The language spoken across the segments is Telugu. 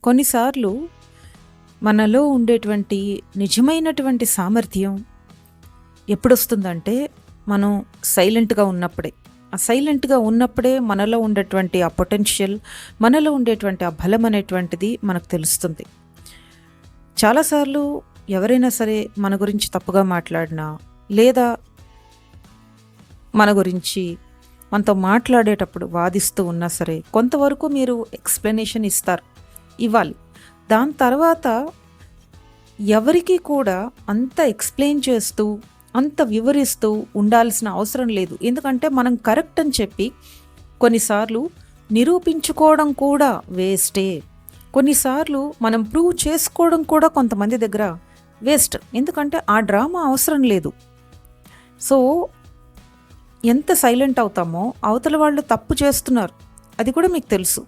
కొన్నిసార్లు మనలో ఉండేటువంటి నిజమైనటువంటి సామర్థ్యం ఎప్పుడొస్తుందంటే మనం సైలెంట్గా ఉన్నప్పుడే. ఆ సైలెంట్గా ఉన్నప్పుడే మనలో ఉండేటువంటి ఆ పొటెన్షియల్, మనలో ఉండేటువంటి ఆ బలం అనేటువంటిది మనకు తెలుస్తుంది. చాలాసార్లు ఎవరైనా సరే మన గురించి తప్పుగా మాట్లాడినా, లేదా మన గురించి మనతో మాట్లాడేటప్పుడు వాదిస్తూ ఉన్నా సరే, కొంతవరకు మీరు ఎక్స్ప్లెనేషన్ ఇవ్వాలి. దాని తర్వాత ఎవరికి కూడా అంత ఎక్స్ప్లెయిన్ చేస్తూ, అంత వివరిస్తూ ఉండాల్సిన అవసరం లేదు. ఎందుకంటే మనం కరెక్ట్ అని చెప్పి కొన్నిసార్లు నిరూపించుకోవడం కూడా వేస్టే. కొన్నిసార్లు మనం ప్రూవ్ చేసుకోవడం కూడా కొంతమంది దగ్గర వేస్ట్. ఎందుకంటే ఆ డ్రామా అవసరం లేదు. సో ఎంత సైలెంట్ అవుతామో, అవతల వాళ్ళు తప్పు చేస్తున్నారు అది కూడా మీకు తెలుసు.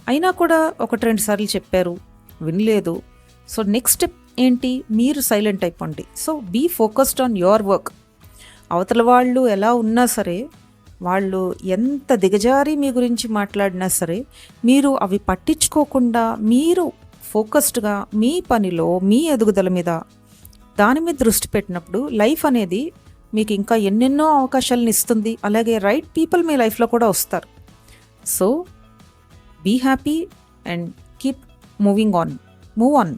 అయినా కూడా 1-2 సార్లు చెప్పారు, వినలేదు. సో నెక్స్ట్ స్టెప్ ఏంటి? మీరు సైలెంట్ అయిపోండి. So be focused on your work. అవతల వాళ్ళు ఎలా ఉన్నా సరే, వాళ్ళు ఎంత దిగజారి మీ గురించి మాట్లాడినా సరే, మీరు అవి పట్టించుకోకుండా మీరు ఫోకస్డ్గా మీ పనిలో, మీ ఎదుగుదల మీద, దాని మీద దృష్టి పెట్టినప్పుడు లైఫ్ అనేది మీకు ఇంకా ఎన్నెన్నో అవకాశాలను ఇస్తుంది. అలాగే రైట్ పీపుల్ మీ లైఫ్లో కూడా వస్తారు. So be happy and keep move on.